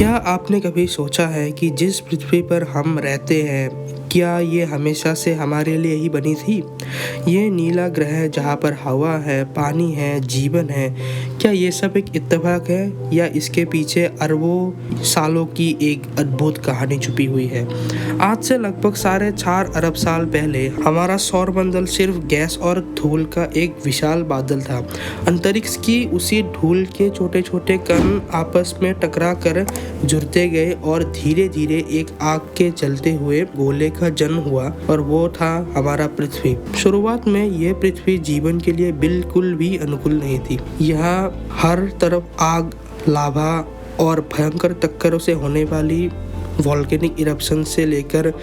क्या आपने कभी सोचा है कि जिस पृथ्वी पर हम रहते हैं, क्या ये हमेशा से हमारे लिए ही बनी थी? ये नीला ग्रह जहाँ पर हवा है, पानी है, जीवन है, क्या ये सब एक इत्तेफाक है या इसके पीछे अरबों सालों की एक अद्भुत कहानी छुपी हुई है? आज से लगभग 4.5 अरब साल पहले हमारा सौरमंडल सिर्फ गैस और धूल का एक विशाल बादल था। अंतरिक्ष की उसी धूल के छोटे छोटे कण आपस में टकरा कर जुड़ते गए और धीरे धीरे एक आग के जलते हुए गोले का जन्म हुआ, और वो था हमारा पृथ्वी। शुरुआत में यह पृथ्वी जीवन के लिए बिल्कुल भी अनुकूल नहीं थी। यहाँ हर तरफ आग, लावा और भयंकर टक्करों से होने वाली वोल्केनिक इरप्शन से लेकर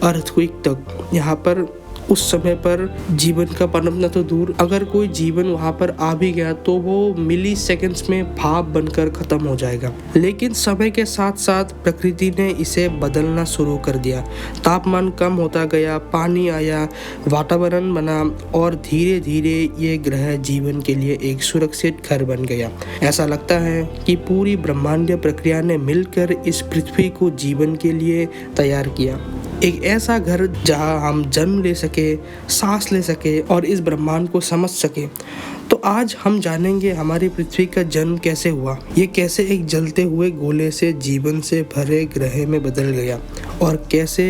अर्थक्वेक तक। यहाँ पर उस समय पर जीवन का पनपना तो दूर, अगर कोई जीवन वहाँ पर आ भी गया तो वो मिली सेकेंड्स में भाप बनकर खत्म हो जाएगा। लेकिन समय के साथ साथ प्रकृति ने इसे बदलना शुरू कर दिया। तापमान कम होता गया, पानी आया, वातावरण बना और धीरे धीरे ये ग्रह जीवन के लिए एक सुरक्षित घर बन गया। ऐसा लगता है कि पूरी ब्रह्मांडीय प्रक्रिया ने मिलकर इस पृथ्वी को जीवन के लिए तैयार किया। एक ऐसा घर जहां हम जन्म ले सके, सांस ले सके और इस ब्रह्मांड को समझ सके। तो आज हम जानेंगे हमारी पृथ्वी का जन्म कैसे हुआ, ये कैसे एक जलते हुए गोले से जीवन से भरे ग्रह में बदल गया, और कैसे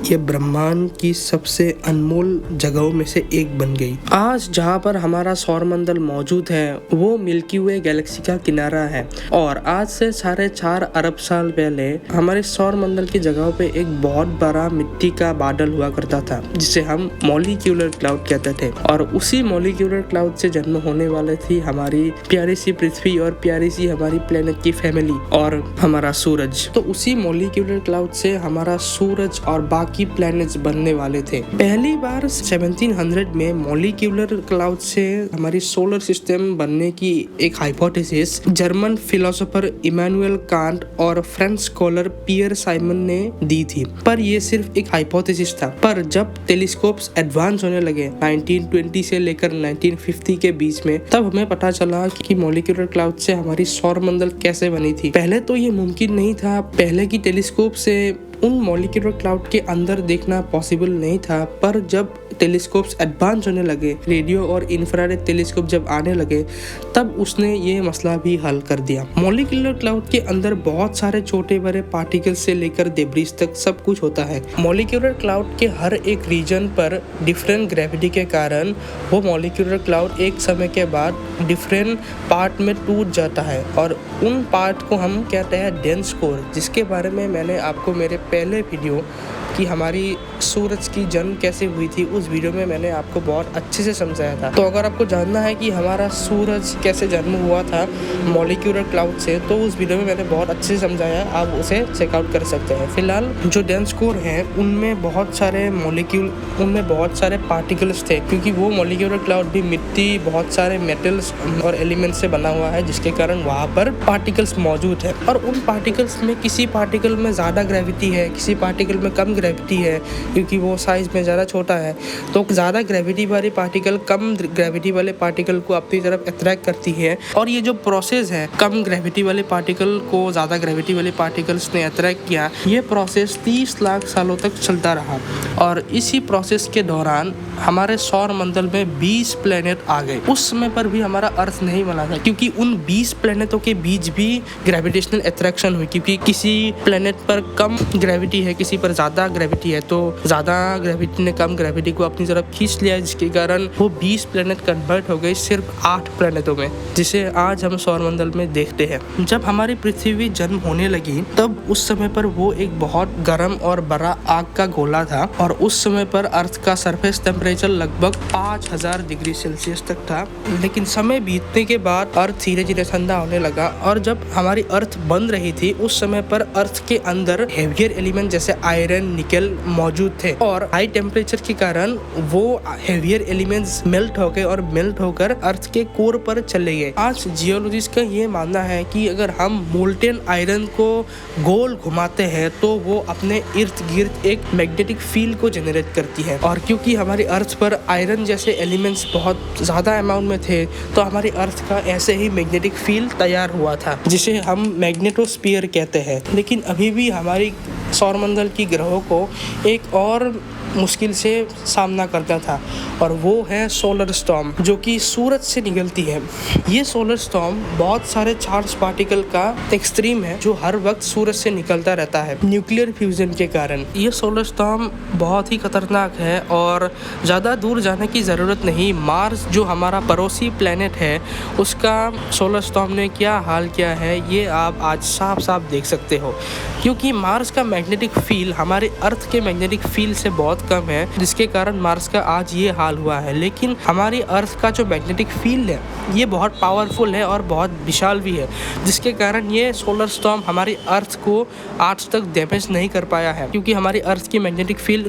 ये ब्रह्मांड की सबसे अनमोल जगहों में से एक बन गई। आज जहाँ पर हमारा सौरमंडल मौजूद है वो मिल्की वे गैलेक्सी का किनारा है, और आज से 4.5 अरब साल पहले हमारे सौरमंडल की जगहों पे एक बहुत बड़ा मिट्टी का बादल हुआ करता था, जिसे हम मॉलिक्यूलर क्लाउड कहते थे। और उसी मॉलिक्यूलर क्लाउड से जन्म होने वाले थी हमारी प्यारी सी पृथ्वी और प्यारी सी हमारी प्लेनेट की फैमिली और हमारा सूरज। तो उसी मॉलिक्यूलर क्लाउड से हमारा सूरज और बाकी प्लैनेट्स बनने वाले थे। पहली बार 1700 में मॉलिक्यूलर क्लाउड से हमारी सोलर सिस्टम बनने की एक hypothesis German philosopher Immanuel Kant और फ्रेंच स्कॉलर पियर साइमन ने दी थी। पर यह सिर्फ एक हाइपोथेसिस था। पर जब टेलीस्कोप्स एडवांस होने लगे 1920 से लेकर 1950 के बीच में, तब हमें पता चला कि मॉलिक्यूलर क्लाउड से हमारी सौरमंडल कैसे बनी थी। पहले तो ये मुमकिन नहीं था। पहले की टेलीस्कोप से उन मॉलिक्यूलर क्लाउड के अंदर देखना पॉसिबल नहीं था। पर जब टेलीस्कोप्स एडवांस होने लगे, रेडियो और इंफ्रारेड टेलीस्कोप जब आने लगे, तब उसने ये मसला भी हल कर दिया। मॉलिक्यूलर क्लाउड के अंदर बहुत सारे छोटे बड़े पार्टिकल्स से लेकर डेब्रिस तक सब कुछ होता है। मॉलिक्यूलर क्लाउड के हर एक रीजन पर डिफरेंट ग्रेविटी के कारण वो मॉलिक्यूलर क्लाउड एक समय के बाद डिफरेंट पार्ट में टूट जाता है, और उन पार्ट को हम कहते हैं डेंस कोर, जिसके बारे में मैंने आपको मेरे पहले वीडियो कि हमारी सूरज की जन्म कैसे हुई थी उस वीडियो में मैंने आपको बहुत अच्छे से समझाया था। तो अगर आपको जानना है कि हमारा सूरज कैसे जन्म हुआ था मॉलिक्यूलर क्लाउड से, तो उस वीडियो में मैंने बहुत अच्छे से समझाया, आप उसे चेकआउट कर सकते हैं। फिलहाल जो डेंस कोर है उनमें बहुत सारे मॉलिक्यूल, उनमें बहुत सारे पार्टिकल्स थे, क्योंकि वो मॉलिक्यूलर क्लाउड भी मिट्टी, बहुत सारे मेटल्स और एलिमेंट्स से बना हुआ है, जिसके कारण वहाँ पर पार्टिकल्स मौजूद है। और उन पार्टिकल्स में किसी पार्टिकल में ज़्यादा ग्रेविटी है, किसी पार्टिकल में कम ग्रेविटी है, क्योंकि वो साइज में ज़्यादा छोटा है। तो ज़्यादा ग्रेविटी वाली पार्टिकल कम ग्रेविटी वाले पार्टिकल को अपनी तरफ अट्रैक्ट करती है, और ये जो प्रोसेस है कम ग्रेविटी वाले पार्टिकल को ज़्यादा ग्रेविटी वाले पार्टिकल्स ने अट्रैक्ट किया, ये प्रोसेस 30 लाख सालों तक चलता रहा। और इसी प्रोसेस के दौरान हमारे सौर मंडल में 20 प्लेनेट आ गए। उस समय पर भी हमारा अर्थ नहीं बना था, क्योंकि उन 20 प्लेनेटों के बीच भी ग्रेविटेशनल अट्रैक्शन हुई, क्योंकि किसी प्लेनेट पर कम ग्रेविटी है, किसी पर ज़्यादा ग्रेविटी है, तो ज़्यादा ग्रेविटी ने कम ग्रेविटी को अपनी तरफ खींच लिया, जिसके कारण वो 20 प्लेनेट कन्वर्ट हो गए सिर्फ 8 प्लेनेटों में, जिसे आज हम सौरमंडल में देखते हैं। जब हमारी पृथ्वी जन्म होने लगी, तब उस समय पर वो एक बहुत गर्म और बड़ा आग का गोला था, और उस समय पर अर्थ का सरफेस टेम्परेचर लगभग 5000 डिग्री सेल्सियस तक था। लेकिन समय बीतने के बाद अर्थ धीरे धीरे ठंडा होने लगा, और जब हमारी अर्थ बन रही थी उस समय पर अर्थ के अंदर हेवियर एलिमेंट जैसे आयरन, पार्टिकल मौजूद थे और हाई टेम्परेचर के कारण वो हेवियर एलिमेंट्स मेल्ट हो गए और मेल्ट होकर अर्थ के कोर पर चले गए। आज जियोलॉजिस्ट का ये मानना है कि अगर हम मोल्टेन आयरन को गोल घुमाते हैं तो वो अपने इर्द गिर्द एक मैग्नेटिक फील्ड को जनरेट करती है, और क्योंकि हमारी अर्थ पर आयरन जैसे एलिमेंट्स बहुत ज्यादा अमाउंट में थे तो हमारी अर्थ का ऐसे ही मैग्नेटिक फील्ड तैयार हुआ था जिसे हम मैग्नेटोस्फीयर कहते हैं। लेकिन अभी भी हमारी सौरमंडल की ग्रहों को एक और मुश्किल से सामना करता था और वो है सोलर स्टॉर्म, जो कि सूरज से निकलती है। ये सोलर स्टॉर्म बहुत सारे चार्ज पार्टिकल का एक्सट्रीम है जो हर वक्त सूरज से निकलता रहता है न्यूक्लियर फ्यूजन के कारण। ये सोलर स्टॉर्म बहुत ही खतरनाक है और ज़्यादा दूर जाने की ज़रूरत नहीं। मार्स जो हमारा पड़ोसी प्लेनेट है उसका सोलर स्टॉर्म ने क्या हाल किया है ये आप आज साफ साफ देख सकते हो, क्योंकि मार्स का मैग्नेटिक फील्ड हमारे अर्थ के मैग्नेटिक फील्ड से बहुत कम है, जिसके कारण मार्स का आज ये हाल हुआ है। लेकिन हमारी अर्थ का जो मैग्नेटिक फील्ड है ये बहुत पावरफुल है और बहुत विशाल भी है, जिसके कारण ये सोलर स्टॉर्म हमारी अर्थ को आज तक डैमेज नहीं कर पाया है, क्योंकि हमारी अर्थ की मैग्नेटिक फील्ड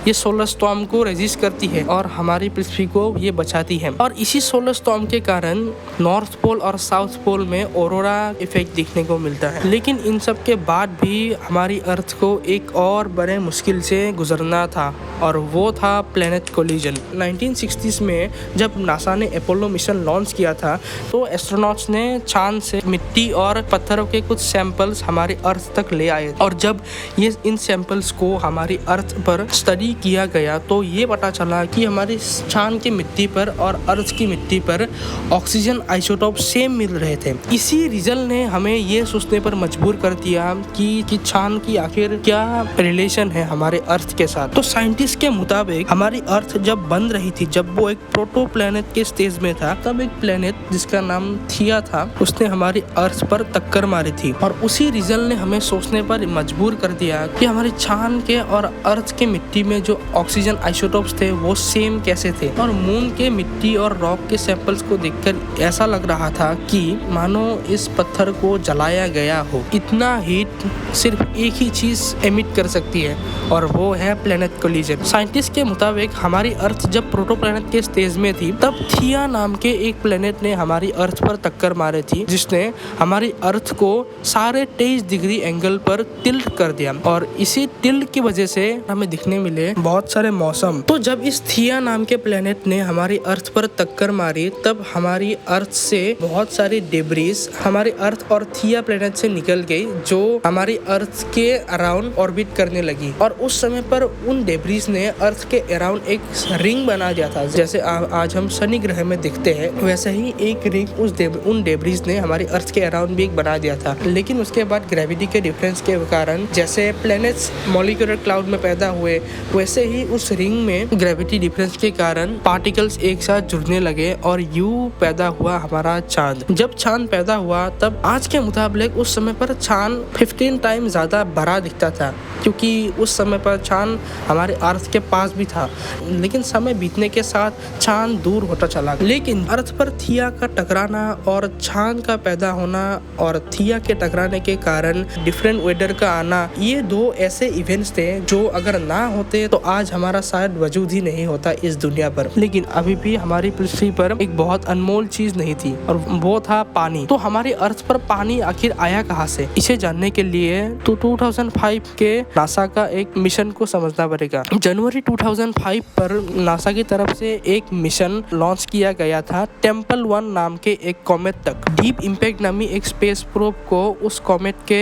ये सोलर स्टॉर्म को रेजिस्ट करती है और हमारी पृथ्वी को ये बचाती है। और इसी सोलर स्टॉर्म के कारण नॉर्थ पोल और साउथ पोल में ऑरोरा इफेक्ट देखने को मिलता है। लेकिन इन सब के बाद भी हमारी अर्थ को एक और बड़े मुश्किल से गुजरना था और वो था प्लैनेट कोलिजन। 1960s में जब नासा ने अपोलो मिशन लॉन्च किया था तो एस्ट्रोनॉट्स ने चांद से मिट्टी और पत्थरों के कुछ सैंपल्स हमारी अर्थ तक ले आए, और जब ये इन सैंपल्स को हमारी अर्थ पर स्टडी किया गया तो ये पता चला कि हमारी चांद की मिट्टी पर और अर्थ की मिट्टी पर ऑक्सीजन आइसोटोप सेम मिल रहे थे। इसी रिजल्ट ने हमें ये सोचने पर मजबूर कर दिया कि चांद की आखिर क्या रिलेशन है हमारे अर्थ के साथ। तो साइंटिस्ट के मुताबिक हमारी अर्थ जब बन रही थी, जब वो एक प्रोटो प्लैनेट के स्टेज में था, तब एक प्लैनेट जिसका नाम थिया था उसने हमारी अर्थ पर टक्कर मारी थी, और उसी रिजल्ट ने हमें सोचने पर मजबूर कर दिया कि हमारी चांद के और अर्थ के मिट्टी में जो ऑक्सीजन आइसोटोप्स थे वो सेम कैसे थे। और मून के मिट्टी और रॉक के सैंपल्स को देखकर ऐसा लग रहा था कि मानो इस पत्थर को जलाया गया हो। इतना हीट सिर्फ एक ही चीज एमिट कर सकती है और वो है प्लैनेट कोलिजन। साइंटिस्ट के मुताबिक हमारी अर्थ जब प्रोटो प्लैनेट के स्टेज में थी तब थिया नाम के एक प्लैनेट ने हमारी अर्थ पर टक्कर मारी थी, जिसने हमारी अर्थ को 23.5 डिग्री एंगल पर टिल्ट कर दिया, और इसी टिल्ट की वजह से हमें दिखने मिले बहुत सारे मौसम। तो जब इस थिया नाम के प्लैनेट ने हमारी अर्थ पर टक्कर मारी तब हमारी अर्थ से बहुत सारी डेब्रिस हमारी अर्थ और थिया प्लैनेट से निकल गई, जो हमारी अर्थ के अराउंड ऑर्बिट करने लगी। और उस समय पर उन डेब्रिस ने अर्थ के अराउंड एक रिंग बना दिया था, जैसे आज हम शनि ग्रह में दिखते हैं वैसे ही एक रिंग उन डेब्रिस ने हमारी अर्थ के अराउंड भी एक बना दिया था। लेकिन उसके बाद ग्रेविटी के डिफरेंस के कारण जैसे प्लैनेट्स मॉलिक्यूलर क्लाउड में पैदा हुए, वैसे ही उस रिंग में ग्रेविटी डिफरेंस के कारण पार्टिकल्स एक साथ जुड़ने लगे और यूं पैदा हुआ हमारा चांद। जब चांद पैदा हुआ तब आज के मुताबिक उस समय पर चांद 15 टाइम ज्यादा बड़ा दिखता था, क्योंकि उस समय पर चांद हमारे अर्थ के पास भी था। लेकिन समय बीतने के साथ चांद दूर होता चला। लेकिन अर्थ पर थिया का टकराना और चांद का पैदा होना और थिया के टकराने के कारण डिफरेंट वेदर का आना, ये दो ऐसे इवेंट्स थे जो अगर ना होते तो आज हमारा शायद वजूद ही नहीं होता इस दुनिया पर। लेकिन अभी भी हमारी पृथ्वी पर एक बहुत अनमोल चीज नहीं थी और वो था पानी। तो हमारी अर्थ पर पानी आखिर आया कहाँ से, इसे जानने के लिए तो 2005 के नासा का एक मिशन को समझना पड़ेगा। जनवरी 2005 पर नासा की तरफ से एक मिशन लॉन्च किया गया था टेम्पल 1 नाम के एक कॉमेट तक। डीप इम्पैक्ट नामी एक स्पेस प्रोब को उस कॉमेट के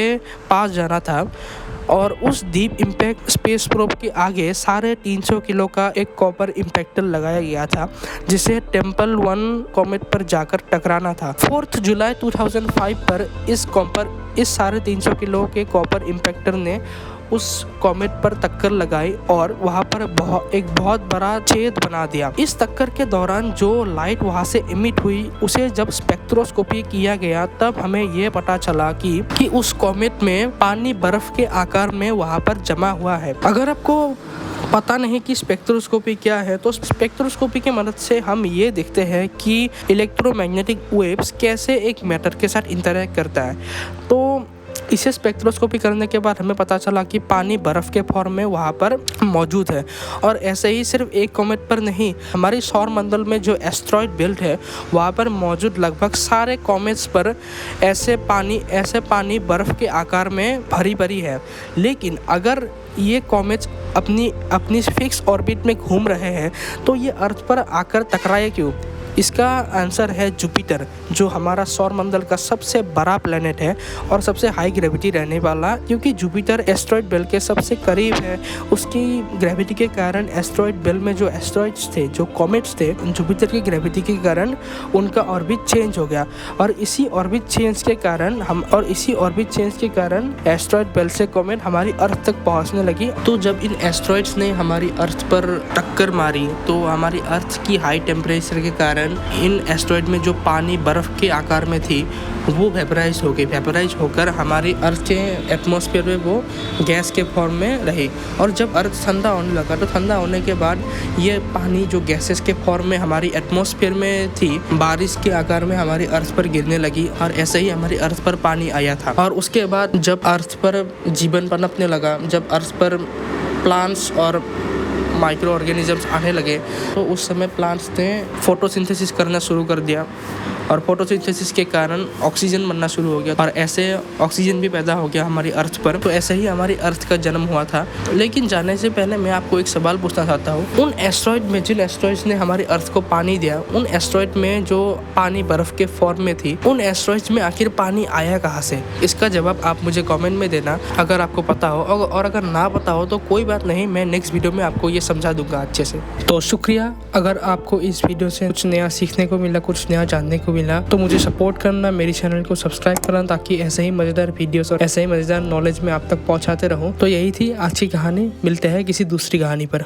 पास जाना था और उस डीप इम्पैक्ट स्पेस प्रोब के आगे 350 किलो का एक कॉपर इम्पैक्टर लगाया गया था, जिसे टेम्पल 1 कॉमेट पर जाकर टकराना था। 4 जुलाई 2005 पर इस 350 किलो के कॉपर इम्पैक्टर ने उस कॉमेट पर टक्कर लगाई और वहां पर एक बहुत बड़ा छेद बना दिया। इस टक्कर के दौरान जो लाइट वहां से इमिट हुई, उसे जब स्पेक्ट्रोस्कोपी किया गया तब हमें ये पता चला कि उस कॉमेट में पानी बर्फ के आकार में वहां पर जमा हुआ है। अगर आपको पता नहीं कि स्पेक्ट्रोस्कोपी क्या है, तो स्पेक्ट्रोस्कोपी की मदद से हम ये देखते हैं कि इलेक्ट्रोमैग्नेटिक वेव्स कैसे एक मैटर के साथ इंटरैक्ट करता है। तो इसे स्पेक्ट्रोस्कोपी करने के बाद हमें पता चला कि पानी बर्फ़ के फॉर्म में वहाँ पर मौजूद है। और ऐसे ही सिर्फ एक कॉमेट पर नहीं, हमारी सौर मंडल में जो एस्टेरॉयड बेल्ट है वहाँ पर मौजूद लगभग सारे कॉमेट्स पर ऐसे पानी बर्फ़ के आकार में भरी भरी है। लेकिन अगर ये कॉमेट्स अपनी फिक्स ऑर्बिट में घूम रहे हैं तो ये अर्थ पर आकर टकराए क्यों? इसका आंसर है जुपिटर, जो हमारा सौर मंडल का सबसे बड़ा प्लेनेट है और सबसे हाई ग्रेविटी रहने वाला, क्योंकि जुपिटर एस्टेरॉयड बेल्ट के सबसे करीब है। उसकी ग्रेविटी के कारण एस्टेरॉयड बेल्ट में जो एस्टेरॉयड्स थे, जो कॉमेट्स थे, जुपिटर की ग्रेविटी के कारण उनका ऑर्बिट चेंज हो गया और इसी ऑर्बिट चेंज के कारण एस्टेरॉयड बेल्ट से कॉमेट हमारी अर्थ तक पहुंचने लगी। तो जब इन एस्टेरॉयड्स ने हमारी अर्थ पर टक्कर मारी तो हमारी अर्थ की हाई टेम्परेचर के कारण इन एस्टेरॉयड में जो पानी बर्फ के आकार में थी वो वेपराइज होकर हमारी अर्थ के एटमॉस्फेयर में वो गैस के फॉर्म में रही। और जब अर्थ ठंडा होने लगा तो ठंडा होने के बाद ये पानी जो गैसेस के फॉर्म में हमारी एटमॉस्फेयर में थी, बारिश के आकार में हमारी अर्थ पर गिरने लगी और ऐसे ही हमारी अर्थ पर पानी आया था। और उसके बाद जब अर्थ पर जीवन पनपने लगा, जब अर्थ पर प्लांट्स और माइक्रो ऑर्गेनिजम्स आने लगे तो उस समय प्लांट्स ने फोटोसिंथेसिस करना शुरू कर दिया और फोटोसिंथेसिस के कारण ऑक्सीजन बनना शुरू हो गया और ऐसे ऑक्सीजन भी पैदा हो गया हमारी अर्थ पर। तो ऐसे ही हमारी अर्थ का जन्म हुआ था। लेकिन जाने से पहले मैं आपको एक सवाल पूछना चाहता हूँ, उन एस्टेरॉयड में जिन एस्टेरॉयड्स ने हमारी अर्थ को पानी दिया, उन एस्टेरॉयड में जो पानी बर्फ के फॉर्म में थी, उन एस्टेरॉयड्स में आखिर पानी आया कहाँ से? इसका जवाब आप मुझे कॉमेंट में देना अगर आपको पता हो, और अगर ना पता हो तो कोई बात नहीं, मैं नेक्स्ट वीडियो में आपको ये समझा दूंगा अच्छे से। तो शुक्रिया। अगर आपको इस वीडियो से कुछ नया सीखने को मिला, कुछ नया जानने को मिला तो मुझे सपोर्ट करना, मेरी चैनल को सब्सक्राइब करना, ताकि ऐसे ही मज़ेदार वीडियोस और ऐसे ही मज़ेदार नॉलेज मैं आप तक पहुंचाते रहूं। तो यही थी आज की कहानी। मिलते हैं किसी दूसरी कहानी पर।